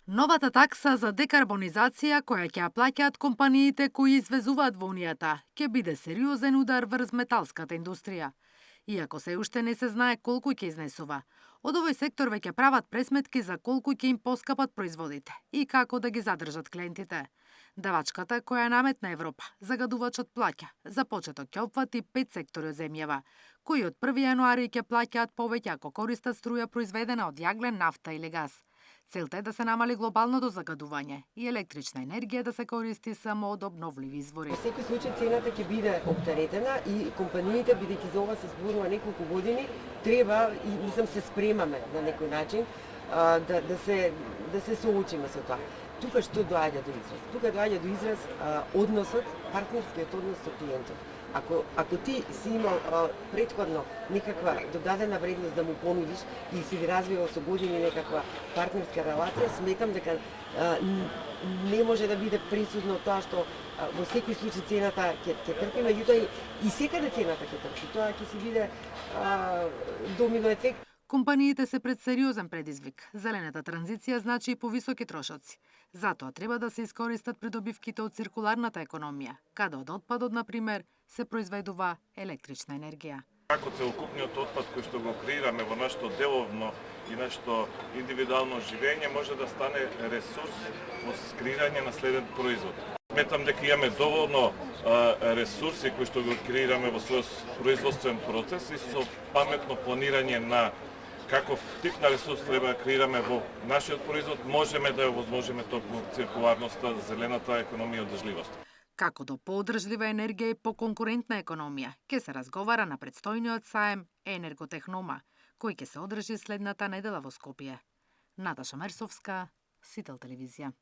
Новата такса за декарбонизација која ќе ја плаќаат компаниите кои извезуваат во Унијата ќе биде сериозен удар врз металската индустрија. Иако се уште не се знае колку ќе изнесува, од овој сектор веќе прават пресметки за колку ќе им поскапат производите и како да ги задржат клиентите. Давачката која наметна Европа, загадувачот плаќа, за почеток ќе опфати 5 сектори од земјава, кои од 1 јануари ќе плаќаат повеќе ако користат струја произведена од јаглен, нафта или газ. Целта е да се намали глобалното загадување и електрична енергија да се користи само од обновливи извори. Во секој случај цената ќе биде оптеретена и компаниите, бидејќи за ова се зборува неколку години, треба и мислам се спремаме на некој начин да се соочиме со тоа. Тука што доаѓа до израз? Тука доаѓа до израз односот, партнерскиот однос со клиентот. Ако ти си имал претходно некаква додадена вредност да му понудиш и си ги развивал со години некаква партнерска релација, сметам дека не може да биде пресудно тоа што во секој случај цената ќе трпи, меѓутоа и секаде цената ќе трпи. Тоа ќе си биде домино ефект. Компаниите се пред сериозен предизвик. Зелената транзиција значи и повисоки трошоци. Затоа треба да се искористат придобивките од циркуларната економија, каде од отпадот, например, се произведува електрична енергија. Како целокупниот отпад кој што го креираме во нашето деловно и нашето индивидуално живење може да стане ресурс во креирање на следен производ. Сметам дека имаме доволно ресурси кои што го креираме во својот производствен процес и со паметно планирање на каков тип на ресурс треба да креираме во нашиот производ, можеме да ја овозможиме токму циркуларноста, зелената економија и одржливост. Како до поодржлива енергија и поконкурентна економија, ќе се разговара на предстојниот саем Енерготехнома, кој ќе се одржи следната недела во Скопје. Наташа Мерсовска, Сител телевизија.